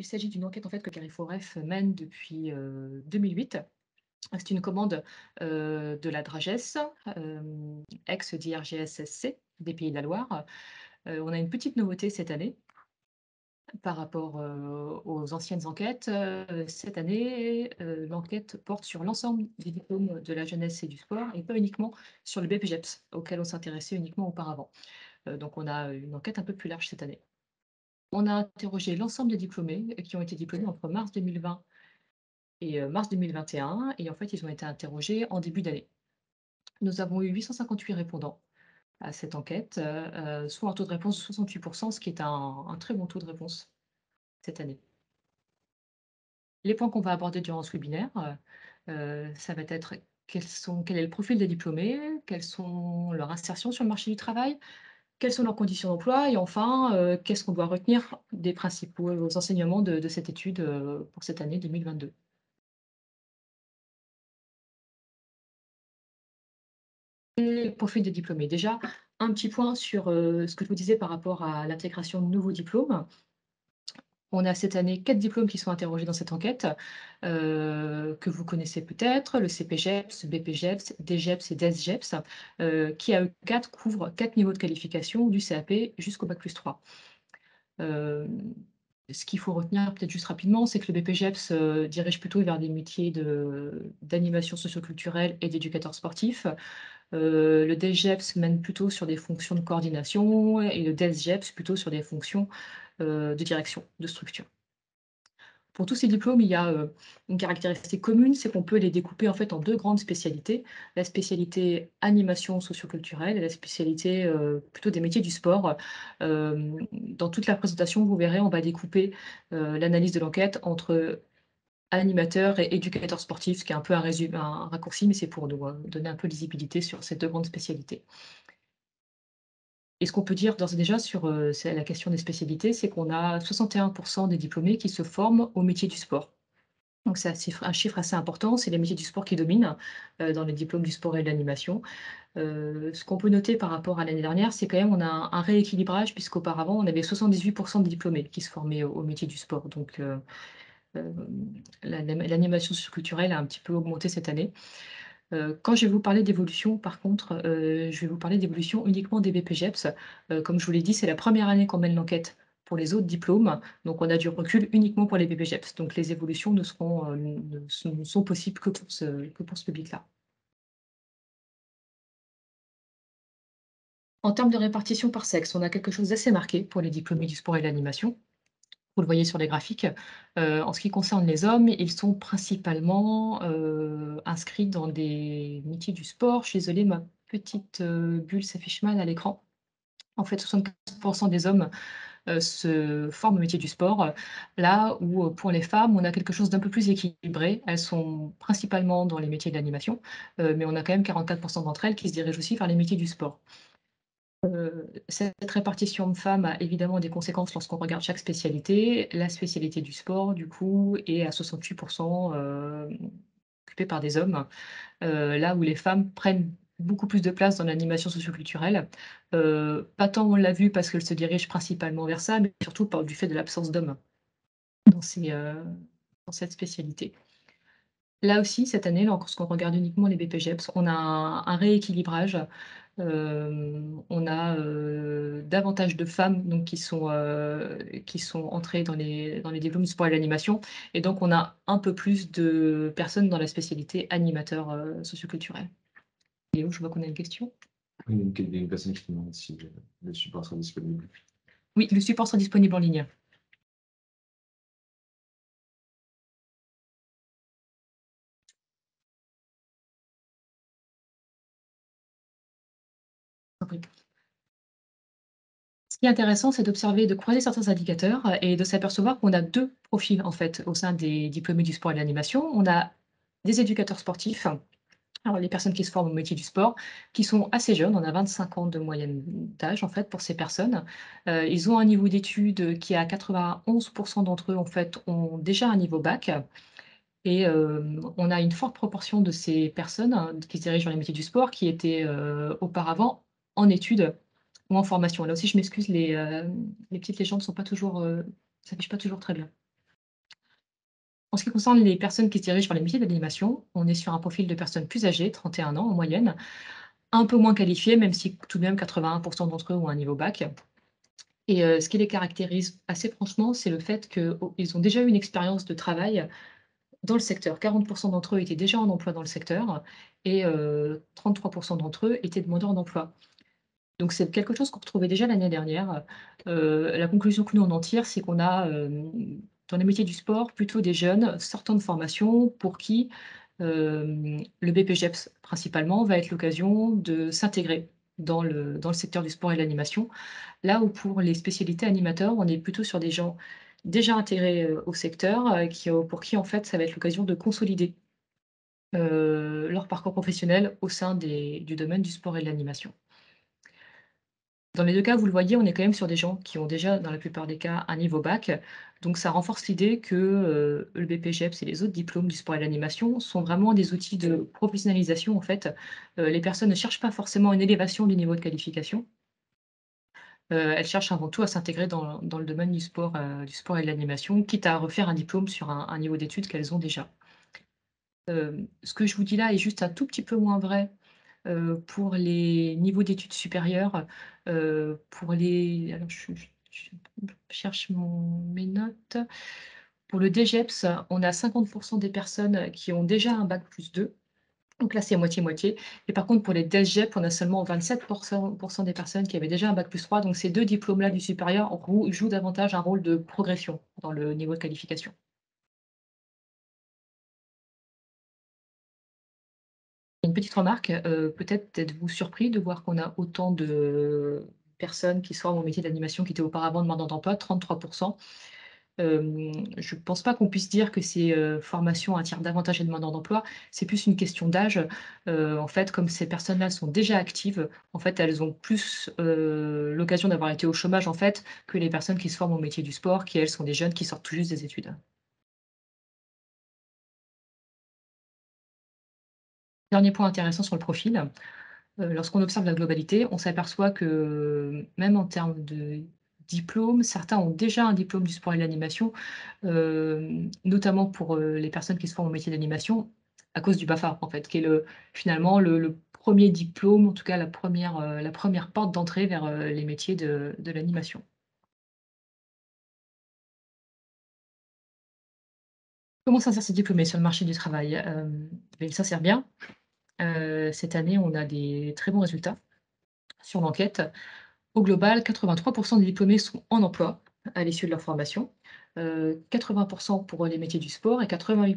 s'agit d'une enquête en fait que Carrefouref mène depuis, 2008. C'est une commande, de la Drages, ex-DRGSSC des Pays de la Loire. On a une petite nouveauté cette année par rapport, aux anciennes enquêtes. Cette année, l'enquête porte sur l'ensemble des diplômes de la jeunesse et du sport et pas uniquement sur le BPJEPS auquel on s'intéressait uniquement auparavant. Donc on a une enquête un peu plus large cette année. On a interrogé l'ensemble des diplômés qui ont été diplômés entre mars 2020 et mars 2021 et en fait, ils ont été interrogés en début d'année. Nous avons eu 858 répondants à cette enquête, soit un taux de réponse de 68 ce qui est un très bon taux de réponse cette année. Les points qu'on va aborder durant ce webinaire, ça va être quel est le profil des diplômés, quelles sont leurs insertions sur le marché du travail, quelles sont leurs conditions d'emploi et enfin, qu'est-ce qu'on doit retenir des principaux enseignements de cette étude, pour cette année 2022. Le profil des diplômés. Déjà, un petit point sur, ce que je vous disais par rapport à l'intégration de nouveaux diplômes. On a cette année 4 diplômes qui sont interrogés dans cette enquête, que vous connaissez peut-être, le CPJEPS, BPJEPS, DGEPS et DESJEPS, qui à eux 4 couvrent 4 niveaux de qualification du CAP jusqu'au bac+3. Ce qu'il faut retenir peut-être juste rapidement, c'est que le BPJEPS, dirige plutôt vers des métiers d'animation socioculturelle et d'éducateur sportif. Le DGEPS mène plutôt sur des fonctions de coordination et le DESJEPS plutôt sur des fonctions, de direction, de structure. Pour tous ces diplômes, il y a, une caractéristique commune, c'est qu'on peut les découper en fait en 2 grandes spécialités. La spécialité animation socioculturelle et la spécialité, plutôt des métiers du sport. Dans toute la présentation, vous verrez, on va découper, l'analyse de l'enquête entre animateur et éducateur sportif, ce qui est un peu un raccourci, mais c'est pour nous, donner un peu de lisibilité sur ces 2 grandes spécialités. Et ce qu'on peut dire d'ores et déjà sur, c'est la question des spécialités, c'est qu'on a 61 des diplômés qui se forment au métier du sport. Donc c'est un chiffre assez important, c'est les métiers du sport qui dominent, dans les diplômes du sport et de l'animation. Ce qu'on peut noter par rapport à l'année dernière, c'est quand même on a un rééquilibrage puisqu'auparavant on avait 78 de diplômés qui se formaient au métier du sport. Donc l'animation socioculturelle a un petit peu augmenté cette année. Quand je vais vous parler d'évolution, par contre, je vais vous parler d'évolution uniquement des BPJEPS. Comme je vous l'ai dit, c'est la première année qu'on mène l'enquête pour les autres diplômes, donc on a du recul uniquement pour les BPJEPS. Donc les évolutions ne sont possibles que pour ce public-là. En termes de répartition par sexe, on a quelque chose d'assez marqué pour les diplômés du sport et de l'animation. Vous le voyez sur les graphiques. En ce qui concerne les hommes, ils sont principalement, inscrits dans des métiers du sport. Je suis désolée, ma petite, bulle s'affiche mal à l'écran. En fait, 75 des hommes, se forment au métier du sport, là où, pour les femmes, on a quelque chose d'un peu plus équilibré. Elles sont principalement dans les métiers de l'animation, mais on a quand même 44 d'entre elles qui se dirigent aussi vers les métiers du sport. Cette répartition hommes-femmes a évidemment des conséquences lorsqu'on regarde chaque spécialité. La spécialité du sport, du coup, est à 68 occupée par des hommes, là où les femmes prennent beaucoup plus de place dans l'animation socioculturelle. Pas tant on l'a vu parce qu'elles se dirigent principalement vers ça, mais surtout par du fait de l'absence d'hommes dans dans cette spécialité. Là aussi, cette année, lorsqu'on regarde uniquement les BPJEPS, on a un rééquilibrage. On a, davantage de femmes donc qui sont entrées dans les diplômes du sport et de l'animation et donc on a un peu plus de personnes dans la spécialité animateur, socioculturel. Léo, je vois qu'on a une question? Oui, il y a une personne qui demande si le support sera disponible. Oui, le support sera disponible en ligne. Oui. Ce qui est intéressant, c'est d'observer, de croiser certains indicateurs, et de s'apercevoir qu'on a 2 profils, en fait, au sein des diplômés du sport et de l'animation. On a des éducateurs sportifs, alors les personnes qui se forment au métier du sport, qui sont assez jeunes, on a 25 ans de moyenne d'âge, en fait, pour ces personnes. Ils ont un niveau d'études qui est à 91 d'entre eux, en fait, ont déjà un niveau bac et on a une forte proportion de ces personnes, qui se dirigent vers les métiers du sport, qui étaient, auparavant en études ou en formation. Là aussi, je m'excuse, les petites légendes sont pas toujours, s'affichent pas toujours très bien. En ce qui concerne les personnes qui se dirigent vers les métiers de l'animation, on est sur un profil de personnes plus âgées, 31 ans en moyenne, un peu moins qualifiées, même si tout de même 81 d'entre eux ont un niveau bac. Et ce qui les caractérise assez franchement, c'est le fait qu'ils ont déjà eu une expérience de travail dans le secteur. 40 d'entre eux étaient déjà en emploi dans le secteur et 33 d'entre eux étaient demandeurs d'emploi. Donc c'est quelque chose qu'on retrouvait déjà l'année dernière. La conclusion que nous on en tire, c'est qu'on a, dans les métiers du sport, plutôt des jeunes sortant de formation pour qui, le BPGEPS principalement va être l'occasion de s'intégrer dans le secteur du sport et de l'animation. Là où pour les spécialités animateurs, on est plutôt sur des gens déjà intégrés, au secteur, pour qui en fait ça va être l'occasion de consolider, leur parcours professionnel au sein du domaine du sport et de l'animation. Dans les 2 cas, vous le voyez, on est quand même sur des gens qui ont déjà, dans la plupart des cas, un niveau bac. Donc ça renforce l'idée que, le BPGEPS et les autres diplômes du sport et de l'animation sont vraiment des outils de professionnalisation, en fait. Les personnes ne cherchent pas forcément une élévation du niveau de qualification. Elles cherchent avant tout à s'intégrer dans le domaine du sport et de l'animation, quitte à refaire un diplôme sur un niveau d'études qu'elles ont déjà. Ce que je vous dis là est juste un tout petit peu moins vrai pour les niveaux d'études supérieures, pour les alors je cherche mes notes. Pour le DGEPS, on a 50 des personnes qui ont déjà un bac+2, donc là, c'est moitié-moitié. Et par contre, pour les DSGEP, on a seulement 27 des personnes qui avaient déjà un bac+3, donc ces 2 diplômes-là du supérieur jouent davantage un rôle de progression dans le niveau de qualification. Une petite remarque, peut-être êtes-vous surpris de voir qu'on a autant de personnes qui se forment au métier d'animation qui étaient auparavant demandeurs d'emploi, 33. Je ne pense pas qu'on puisse dire que ces, formations attirent davantage les demandeurs d'emploi. C'est plus une question d'âge. En fait, comme ces personnes-là sont déjà actives, en fait, elles ont plus, l'occasion d'avoir été au chômage, en fait, que les personnes qui se forment au métier du sport, qui, elles, sont des jeunes qui sortent tout juste des études. Dernier point intéressant sur le profil. Lorsqu'on observe la globalité, on s'aperçoit que, même en termes de diplôme, certains ont déjà un diplôme du sport et de l'animation, notamment pour, les personnes qui se forment au métier d'animation, à cause du BAFA, en fait, qui est finalement le 1er diplôme, en tout cas la première porte d'entrée vers, les métiers de l'animation. Comment s'insèrent ces diplômés sur le marché du travail? Ils s'insèrent bien. Cette année, on a des très bons résultats sur l'enquête. Au global, 83 des diplômés sont en emploi à l'issue de leur formation, 80 pour les métiers du sport et 88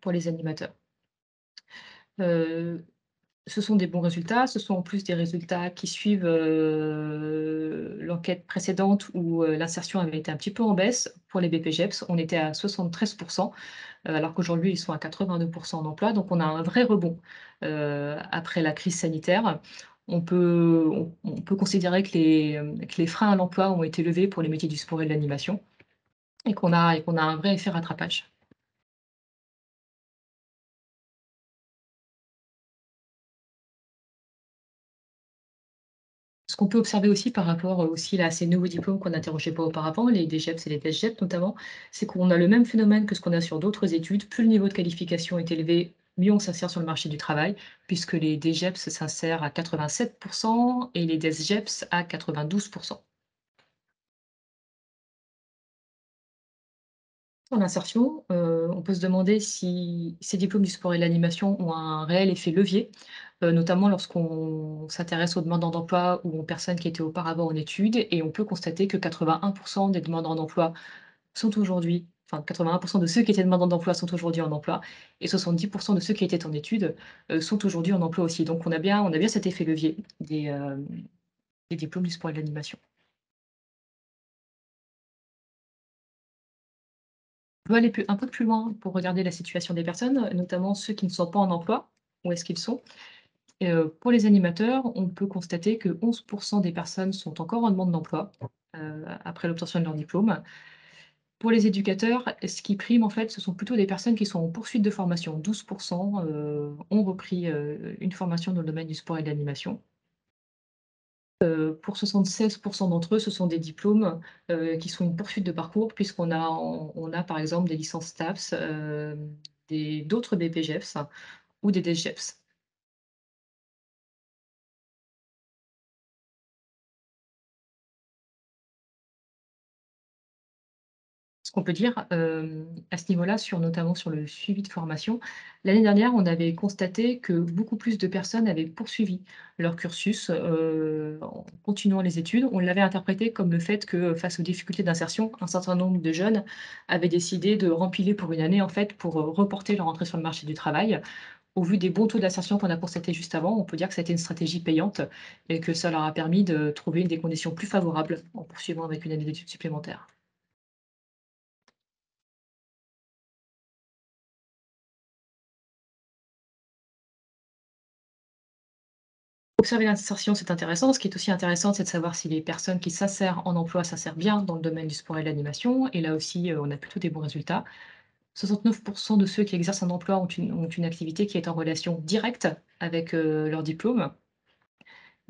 pour les animateurs. Heu, Ce sont des bons résultats, ce sont en plus des résultats qui suivent, l'enquête précédente où, l'insertion avait été un petit peu en baisse pour les BPGEPS. On était à 73 alors qu'aujourd'hui ils sont à 82 en emploi, donc on a un vrai rebond, après la crise sanitaire. On peut considérer que les freins à l'emploi ont été levés pour les métiers du sport et de l'animation et qu'on a un vrai effet rattrapage. Ce qu'on peut observer aussi par rapport, aussi là, à ces nouveaux diplômes qu'on n'interrogeait pas auparavant, les DGEPS et les DSGEP notamment, c'est qu'on a le même phénomène que ce qu'on a sur d'autres études. Plus le niveau de qualification est élevé, mieux on s'insère sur le marché du travail, puisque les DGEPS s'insèrent à 87 et les DSGEPS à 92. Pour l'insertion, on peut se demander si ces diplômes du sport et de l'animation ont un réel effet levier, notamment lorsqu'on s'intéresse aux demandeurs d'emploi ou aux personnes qui étaient auparavant en études et on peut constater que 81 des demandeurs d'emploi sont aujourd'hui enfin 81 de ceux qui étaient demandeurs d'emploi sont aujourd'hui en emploi et 70 de ceux qui étaient en études, sont aujourd'hui en emploi aussi. Donc on a bien cet effet levier des diplômes du sport et de l'animation. On peut aller un peu plus loin pour regarder la situation des personnes, notamment ceux qui ne sont pas en emploi. Où est-ce qu'ils sont? Et pour les animateurs, on peut constater que 11 des personnes sont encore en demande d'emploi, après l'obtention de leur diplôme. Pour les éducateurs, ce qui prime, en fait, ce sont plutôt des personnes qui sont en poursuite de formation. 12 ont repris, une formation dans le domaine du sport et de l'animation. Pour 76 d'entre eux, ce sont des diplômes, qui sont une poursuite de parcours puisqu'on a par exemple des licences TAFS, d'autres BPGEPS ou des DGEPS. Ce qu'on peut dire, à ce niveau-là, notamment sur le suivi de formation, l'année dernière, on avait constaté que beaucoup plus de personnes avaient poursuivi leur cursus, en continuant les études. On l'avait interprété comme le fait que, face aux difficultés d'insertion, un certain nombre de jeunes avaient décidé de rempiler pour une année, en fait, pour, reporter leur entrée sur le marché du travail. Au vu des bons taux d'insertion qu'on a constatés juste avant, on peut dire que ça a été une stratégie payante et que ça leur a permis de trouver des conditions plus favorables en poursuivant avec une année d'études supplémentaires. Observer l'insertion, c'est intéressant. Ce qui est aussi intéressant, c'est de savoir si les personnes qui s'insèrent en emploi s'insèrent bien dans le domaine du sport et de l'animation. Et là aussi, on a plutôt des bons résultats. 69 de ceux qui exercent un emploi ont une activité qui est en relation directe avec leur diplôme.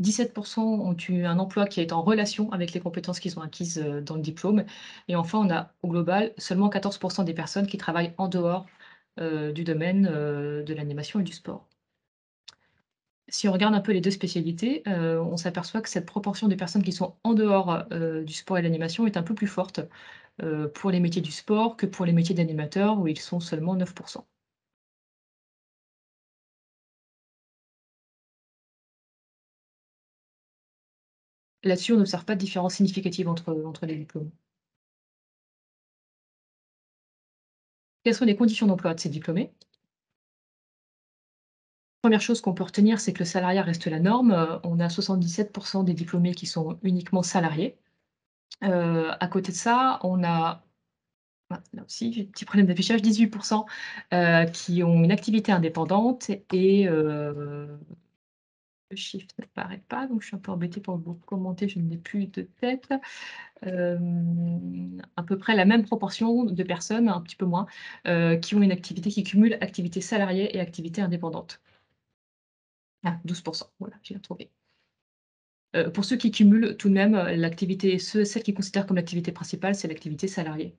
17 ont eu un emploi qui est en relation avec les compétences qu'ils ont acquises dans le diplôme. Et enfin, on a au global seulement 14 des personnes qui travaillent en dehors du domaine de l'animation et du sport. Si on regarde un peu les 2 spécialités, on s'aperçoit que cette proportion de personnes qui sont en dehors, du sport et de l'animation est un peu plus forte, pour les métiers du sport que pour les métiers d'animateur où ils sont seulement 9. Là-dessus, on n'observe pas de différence significative entre les diplômes. Quelles sont les conditions d'emploi de ces diplômés? Première chose qu'on peut retenir, c'est que le salariat reste la norme, on a 77 des diplômés qui sont uniquement salariés. À côté de ça, on a là aussi, j'ai un petit problème d'affichage, 18 qui ont une activité indépendante et le chiffre ne paraît pas, donc je suis un peu embêtée pour vous commenter, je ne l'ai plus de tête. À peu près la même proportion de personnes, un petit peu moins, qui ont une activité qui cumule activité salariée et activité indépendante. Ah, 12, voilà, j'ai retrouvé. Pour ceux qui cumulent tout de même, celle qu'ils considèrent comme l'activité principale, c'est l'activité salariée.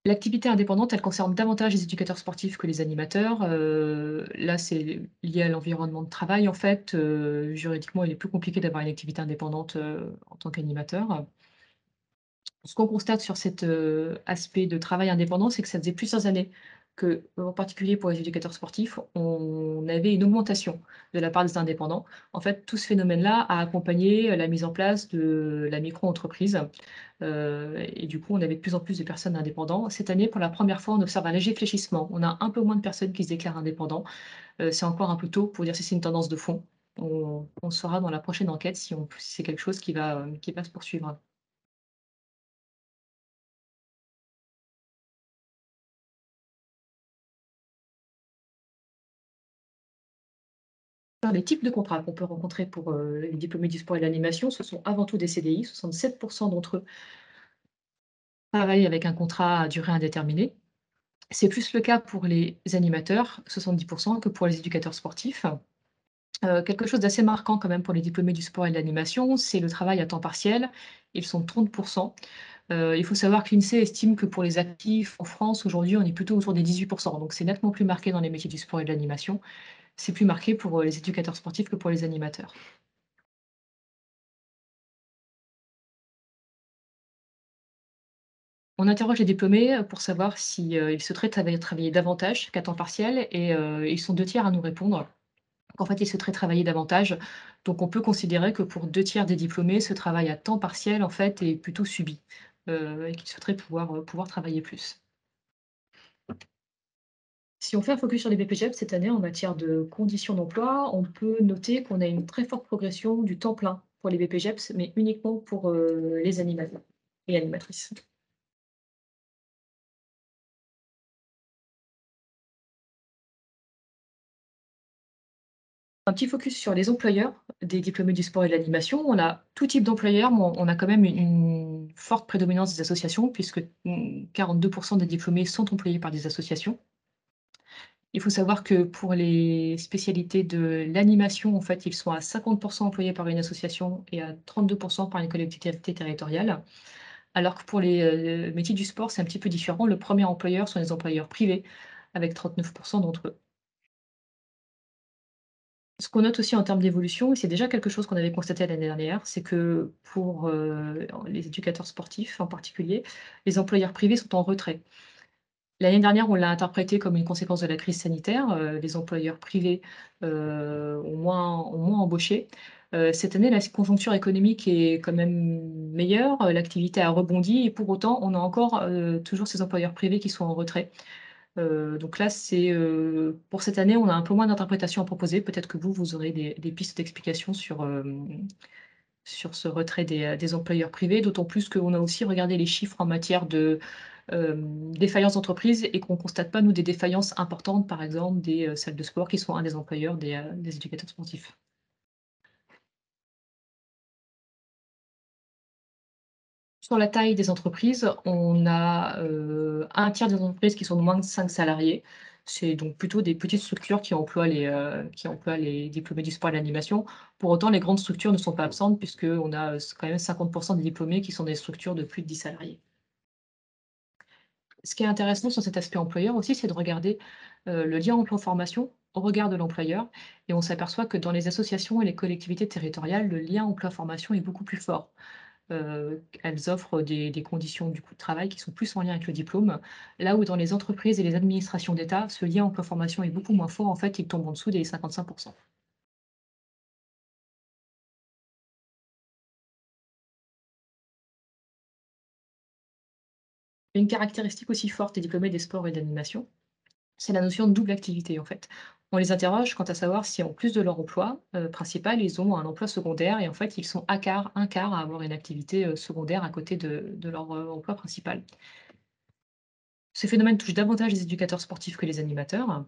L'activité indépendante, elle concerne davantage les éducateurs sportifs que les animateurs. Là, c'est lié à l'environnement de travail, en fait. Juridiquement, il est plus compliqué d'avoir une activité indépendante, en tant qu'animateur. Ce qu'on constate sur cet, aspect de travail indépendant, c'est que ça faisait plusieurs années que, en particulier pour les éducateurs sportifs, on avait une augmentation de la part des indépendants. En fait, tout ce phénomène-là a accompagné, la mise en place de la micro-entreprise, et du coup, on avait de plus en plus de personnes indépendants. Cette année, pour la première fois, on observe un léger fléchissement. On a un peu moins de personnes qui se déclarent indépendants. C'est encore un peu tôt pour dire si c'est une tendance de fond. On saura dans la prochaine enquête si c'est quelque chose qui va se poursuivre. Alors, les types de contrats qu'on peut rencontrer pour, les diplômés du sport et de l'animation, ce sont avant tout des CDI. 67 d'entre eux travaillent avec un contrat à durée indéterminée. C'est plus le cas pour les animateurs, 70 que pour les éducateurs sportifs. Quelque chose d'assez marquant quand même pour les diplômés du sport et de l'animation, c'est le travail à temps partiel. Ils sont 30. Il faut savoir que l'INSEE estime que pour les actifs en France, aujourd'hui, on est plutôt autour des 18. Donc c'est nettement plus marqué dans les métiers du sport et de l'animation. C'est plus marqué pour, les éducateurs sportifs que pour les animateurs. On interroge les diplômés, pour savoir si, ils souhaiteraient travailler davantage qu'à temps partiel et ils sont 2 tiers à nous répondre qu'en fait, ils souhaiteraient travailler davantage. Donc on peut considérer que pour 2 tiers des diplômés, ce travail à temps partiel, en fait, est plutôt subi, et qu'ils souhaiteraient pouvoir travailler plus. Si on fait un focus sur les BPJEP cette année en matière de conditions d'emploi, on peut noter qu'on a une très forte progression du temps plein pour les BPJEPS, mais uniquement pour, les animateurs et animatrices. Un petit focus sur les employeurs des diplômés du sport et de l'animation. On a tout type d'employeurs, mais on a quand même une forte prédominance des associations puisque, 42 des diplômés sont employés par des associations. Il faut savoir que pour les spécialités de l'animation, en fait, ils sont à 50 employés par une association et à 32 par une collectivité territoriale. Alors que pour les, métiers du sport, c'est un petit peu différent. Le premier employeur sont les employeurs privés avec 39 d'entre eux. Ce qu'on note aussi en termes d'évolution, et c'est déjà quelque chose qu'on avait constaté l'année dernière, c'est que pour, les éducateurs sportifs en particulier, les employeurs privés sont en retrait. L'année dernière, on l'a interprété comme une conséquence de la crise sanitaire, les employeurs privés, ont moins embauché. Cette année, la conjoncture économique est quand même meilleure, l'activité a rebondi et pour autant, on a encore, toujours ces employeurs privés qui sont en retrait. Donc là, c'est, pour cette année, on a un peu moins d'interprétations à proposer. Peut-être que vous, vous aurez des pistes d'explication sur ce retrait des employeurs privés, d'autant plus qu'on a aussi regardé les chiffres en matière de, défaillances d'entreprise et qu'on ne constate pas, nous, des défaillances importantes, par exemple des, salles de sport qui sont un des employeurs des éducateurs sportifs. Sur la taille des entreprises, on a, 1/3 des entreprises qui sont de moins de 5 salariés. C'est donc plutôt des petites structures qui emploient les diplômés du sport et de l'animation. Pour autant, les grandes structures ne sont pas absentes puisqu'on a, quand même 50 des diplômés qui sont des structures de plus de 10 salariés. Ce qui est intéressant sur cet aspect employeur aussi, c'est de regarder, le lien emploi-formation au regard de l'employeur et on s'aperçoit que dans les associations et les collectivités territoriales, le lien emploi-formation est beaucoup plus fort. Elles offrent des conditions du coup de travail qui sont plus en lien avec le diplôme. Là où dans les entreprises et les administrations d'État, ce lien emploi-formation est beaucoup moins fort, en fait, il tombe en dessous des 55. Une caractéristique aussi forte des diplômés des sports et de l'animation, c'est la notion de double activité, en fait. On les interroge quant à savoir si en plus de leur emploi, principal, ils ont un emploi secondaire et en fait, ils sont un quart à avoir une activité, secondaire à côté de leur, emploi principal. Ce phénomène touche davantage les éducateurs sportifs que les animateurs.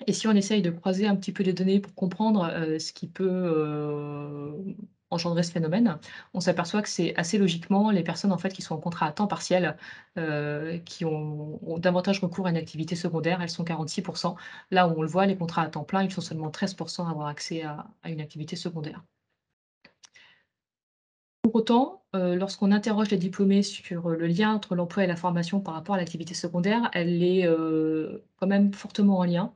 Et si on essaye de croiser un petit peu les données pour comprendre, ce qui peut, engendrer ce phénomène, on s'aperçoit que c'est assez logiquement les personnes, en fait, qui sont en contrat à temps partiel, qui ont davantage recours à une activité secondaire. Elles sont 46. Là où on le voit, les contrats à temps plein, ils sont seulement 13 à avoir accès à une activité secondaire. Pour autant, lorsqu'on interroge les diplômés sur, le lien entre l'emploi et la formation par rapport à l'activité secondaire, elle est, quand même fortement en lien.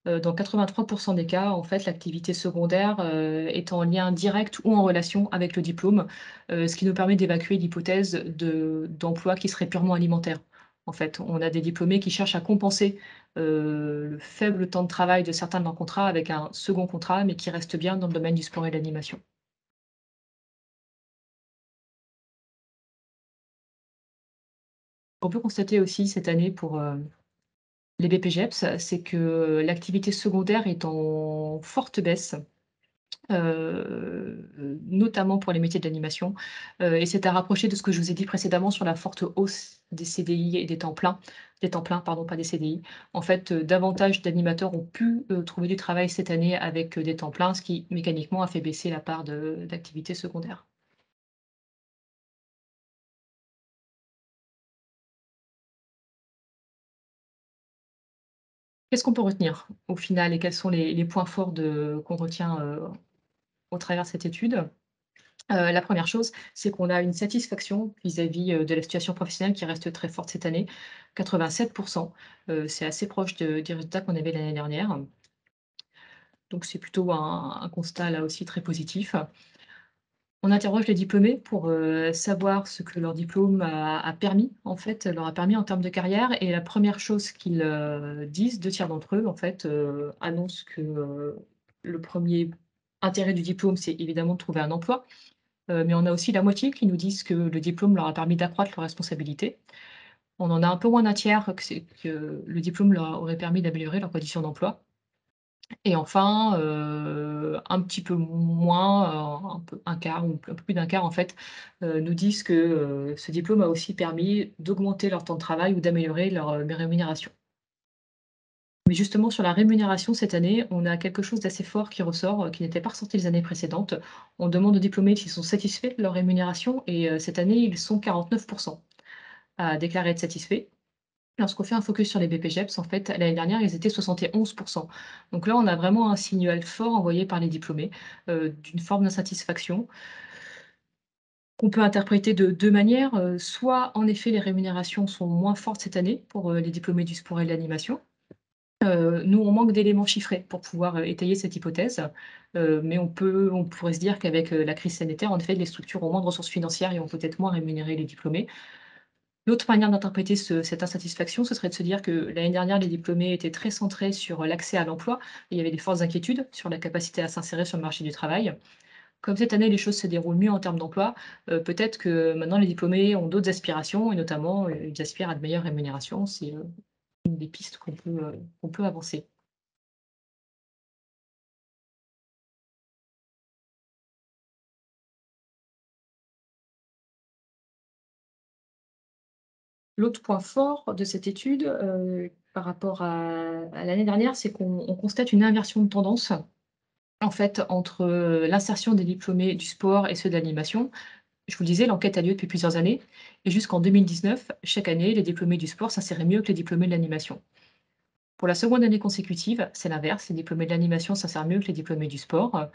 Dans 83 des cas, en fait, l'activité secondaire, est en lien direct ou en relation avec le diplôme, ce qui nous permet d'évacuer l'hypothèse d'emploi qui serait purement alimentaire. En fait, on a des diplômés qui cherchent à compenser, le faible temps de travail de certains de leurs contrats avec un second contrat, mais qui reste bien dans le domaine du sport et de l'animation. On peut constater aussi cette année pour, les BPGEPS, c'est que l'activité secondaire est en forte baisse. Notamment pour les métiers de l'animation, et c'est à rapprocher de ce que je vous ai dit précédemment sur la forte hausse des CDI et des temps pleins, pardon, pas des CDI. En fait, davantage d'animateurs ont pu, trouver du travail cette année avec, des temps pleins, ce qui mécaniquement a fait baisser la part d'activité secondaire. Qu'est-ce qu'on peut retenir au final et quels sont les points forts qu'on retient, au travers de cette étude? La première chose, c'est qu'on a une satisfaction vis-à-vis, de la situation professionnelle qui reste très forte cette année. 87. C'est assez proche des résultats qu'on avait l'année dernière. Donc c'est plutôt un constat là aussi très positif. On interroge les diplômés pour, savoir ce que leur diplôme a permis en fait, leur a permis en termes de carrière et la première chose qu'ils, disent, 2 tiers d'entre eux en fait, annoncent que, le premier intérêt du diplôme, c'est évidemment de trouver un emploi. Mais on a aussi la moitié qui nous disent que le diplôme leur a permis d'accroître leurs responsabilités. On en a un peu moins d'un tiers que le diplôme leur aurait permis d'améliorer leurs conditions d'emploi. Et enfin, un petit peu moins, un peu un quart ou un peu plus d'un quart en fait, nous disent que, ce diplôme a aussi permis d'augmenter leur temps de travail ou d'améliorer leur, rémunération. Mais justement sur la rémunération cette année, on a quelque chose d'assez fort qui ressort, qui n'était pas ressorti les années précédentes. On demande aux diplômés s'ils sont satisfaits de leur rémunération et cette année, ils sont 49 à déclarer être satisfaits. Lorsqu'on fait un focus sur les BPGEPS, en fait, l'année dernière, ils étaient 71. Donc là, on a vraiment un signal fort envoyé par les diplômés, d'une forme d'insatisfaction qu'on peut interpréter de 2 manières, soit en effet les rémunérations sont moins fortes cette année pour, les diplômés du sport et de l'animation. Nous, on manque d'éléments chiffrés pour pouvoir, étayer cette hypothèse, mais on pourrait se dire qu'avec, la crise sanitaire, en effet, les structures ont moins de ressources financières et ont peut-être moins rémunéré les diplômés. L'autre manière d'interpréter cette insatisfaction, ce serait de se dire que l'année dernière, les diplômés étaient très centrés sur l'accès à l'emploi et il y avait des fortes inquiétudes sur la capacité à s'insérer sur le marché du travail. Comme cette année, les choses se déroulent mieux en termes d'emploi, peut-être que maintenant les diplômés ont d'autres aspirations et notamment, ils aspirent à de meilleures rémunérations. C'est, une des pistes qu'on peut avancer. L'autre point fort de cette étude, par rapport à l'année dernière, c'est qu'on constate une inversion de tendance, en fait, entre, l'insertion des diplômés du sport et ceux de l'animation. Je vous le disais, l'enquête a lieu depuis plusieurs années et jusqu'en 2019, chaque année, les diplômés du sport s'inséraient mieux que les diplômés de l'animation. Pour la seconde année consécutive, c'est l'inverse, les diplômés de l'animation s'insèrent mieux que les diplômés du sport.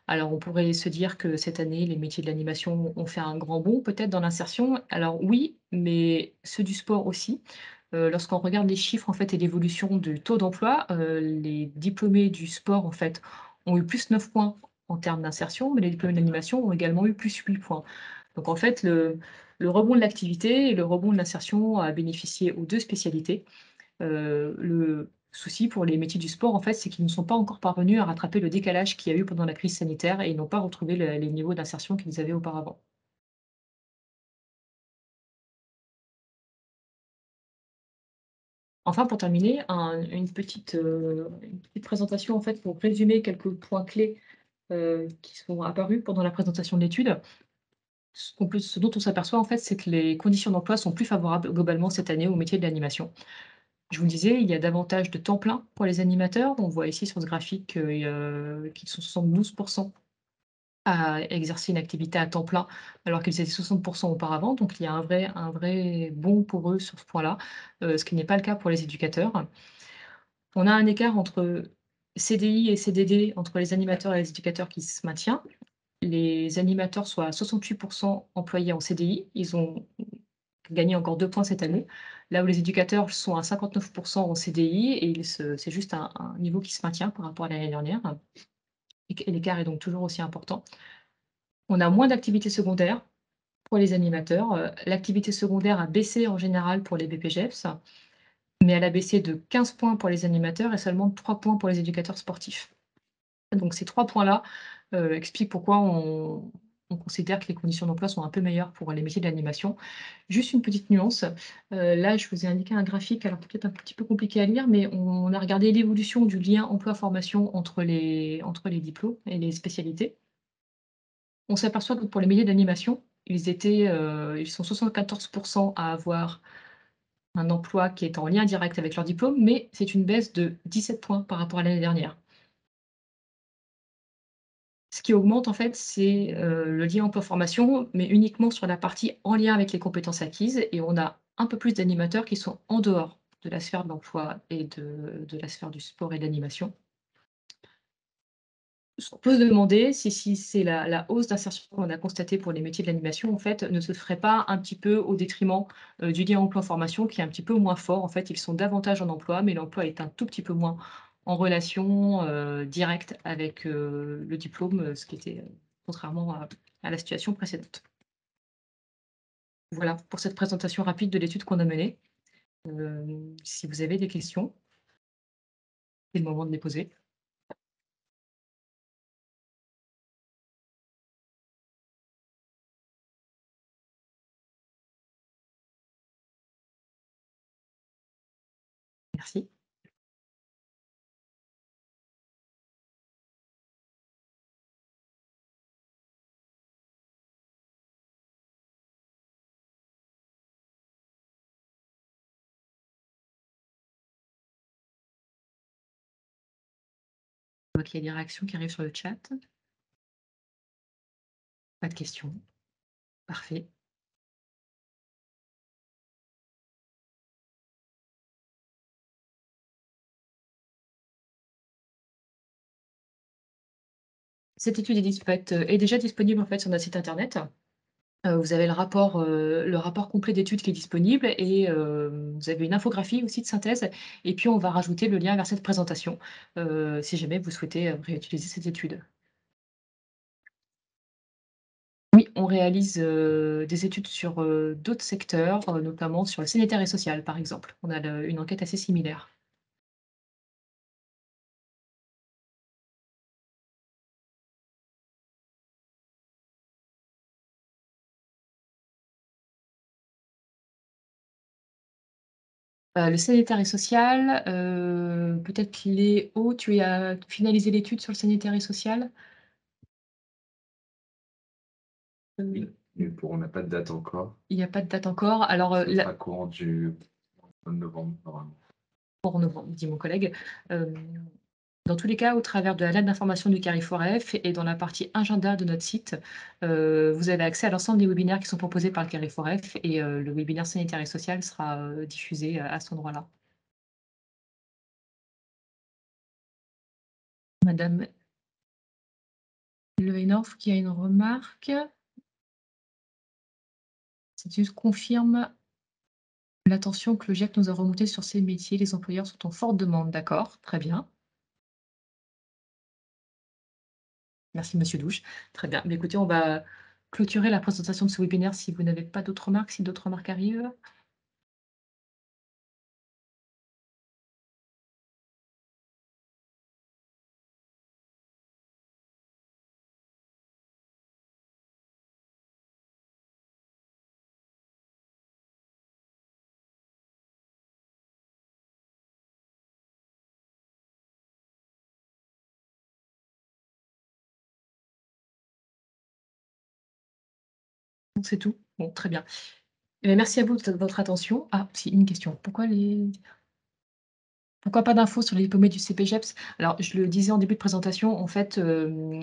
Alors on pourrait se dire que cette année, les métiers de l'animation ont fait un grand bond peut-être dans l'insertion. Alors oui, mais ceux du sport aussi. Lorsqu'on regarde les chiffres en fait et l'évolution du taux d'emploi, les diplômés du sport en fait ont eu plus 9 points en termes d'insertion, mais les diplômés de l'animation ont également eu plus 8 points. Donc en fait, le rebond de l'activité et le rebond de l'insertion a bénéficié aux 2 spécialités. Le souci pour les métiers du sport, en fait, c'est qu'ils ne sont pas encore parvenus à rattraper le décalage qu'il y a eu pendant la crise sanitaire et ils n'ont pas retrouvé les niveaux d'insertion qu'ils avaient auparavant. Enfin, pour terminer, une petite présentation, en fait, pour résumer quelques points clés, qui sont apparus pendant la présentation de l'étude. Ce dont on s'aperçoit, en fait, c'est que les conditions d'emploi sont plus favorables globalement cette année au métier de l'animation. Je vous le disais, il y a davantage de temps plein pour les animateurs. On voit ici sur ce graphique qu'ils sont 72 à exercer une activité à temps plein, alors qu'ils étaient 60 auparavant. Donc il y a un vrai bond pour eux sur ce point-là, ce qui n'est pas le cas pour les éducateurs. On a un écart entre CDI et CDD, entre les animateurs et les éducateurs qui se maintient. Les animateurs sont à 68 employés en CDI, ils ont gagné encore 2 points cette année, là où les éducateurs sont à 59 en CDI et c'est juste un niveau qui se maintient par rapport à l'année dernière et l'écart est donc toujours aussi important. On a moins d'activités secondaires pour les animateurs. L'activité secondaire a baissé en général pour les BPGEPS, mais elle a baissé de 15 points pour les animateurs et seulement de 3 points pour les éducateurs sportifs. Donc ces 3 points-là, expliquent pourquoi on considère que les conditions d'emploi sont un peu meilleures pour les métiers de l'animation. Juste une petite nuance, là je vous ai indiqué un graphique, alors peut-être un petit peu compliqué à lire, mais on a regardé l'évolution du lien emploi-formation entre les diplômes et les spécialités. On s'aperçoit que pour les métiers d'animation, ils sont 74 à avoir un emploi qui est en lien direct avec leur diplôme, mais c'est une baisse de 17 points par rapport à l'année dernière. Ce qui augmente en fait, c'est, le lien emploi-formation, mais uniquement sur la partie en lien avec les compétences acquises et on a un peu plus d'animateurs qui sont en dehors de la sphère de l'emploi et de la sphère du sport et de l'animation. Ce qu'on peut se demander, si c'est la hausse d'insertion qu'on a constatée pour les métiers de l'animation, en fait, ne se ferait pas un petit peu au détriment, du lien emploi-formation qui est un petit peu moins fort. En fait, ils sont davantage en emploi, mais l'emploi est un tout petit peu moins en relation, directe avec, le diplôme, ce qui était, contrairement à la situation précédente. Voilà pour cette présentation rapide de l'étude qu'on a menée. Si vous avez des questions, c'est le moment de les poser. Merci. Je vois qu'il y a des réactions qui arrivent sur le chat. Pas de questions. Parfait. Cette étude est déjà disponible, en fait, sur notre site internet. Vous avez le rapport complet d'études qui est disponible et vous avez une infographie aussi de synthèse et puis on va rajouter le lien vers cette présentation, si jamais vous souhaitez, réutiliser cette étude. Oui, on réalise, des études sur, d'autres secteurs, notamment sur le sanitaire et social, par exemple. On a une enquête assez similaire. Le sanitaire et social, peut-être Léo, tu as finalisé l'étude sur le sanitaire et social? Oui, mais pour on n'a pas de date encore. Il n'y a pas de date encore. Alors, Ça la sera courant du mois de novembre, normalement. pour novembre, dit mon collègue. Dans tous les cas, au travers de la lettre d'information du Carrefour-F et dans la partie agenda de notre site, vous avez accès à l'ensemble des webinaires qui sont proposés par le Carrefour-F et le webinaire sanitaire et social sera, diffusé, à cet endroit-là. Madame Lehenorff qui a une remarque. Cette étude confirme l'attention que le GIEC nous a remontée sur ces métiers. Les employeurs sont en forte demande. D'accord, très bien. Merci monsieur Douche. Très bien. Mais écoutez, on va clôturer la présentation de ce webinaire si vous n'avez pas d'autres remarques, si d'autres remarques arrivent. Donc c'est tout? Bon, très bien. Eh bien, merci à vous de votre attention. Ah, si, une question. Pourquoi pas d'infos sur les diplômés du CPGEPS? Alors, je le disais en début de présentation, en fait,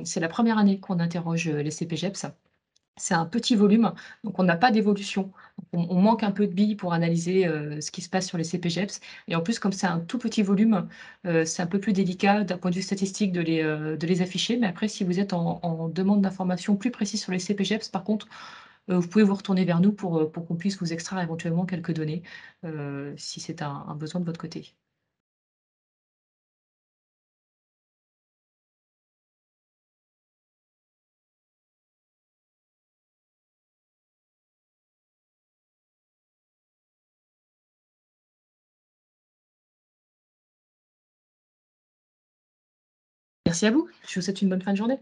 c'est la première année qu'on interroge, les CPGEPS. C'est un petit volume, donc on n'a pas d'évolution. On manque un peu de billes pour analyser, ce qui se passe sur les CPGEPS et en plus, comme c'est un tout petit volume, c'est un peu plus délicat d'un point de vue statistique de les afficher. Mais après, si vous êtes en demande d'informations plus précises sur les CPGEPS, par contre, vous pouvez vous retourner vers nous pour qu'on puisse vous extraire éventuellement quelques données, si c'est un besoin de votre côté. Merci à vous, je vous souhaite une bonne fin de journée.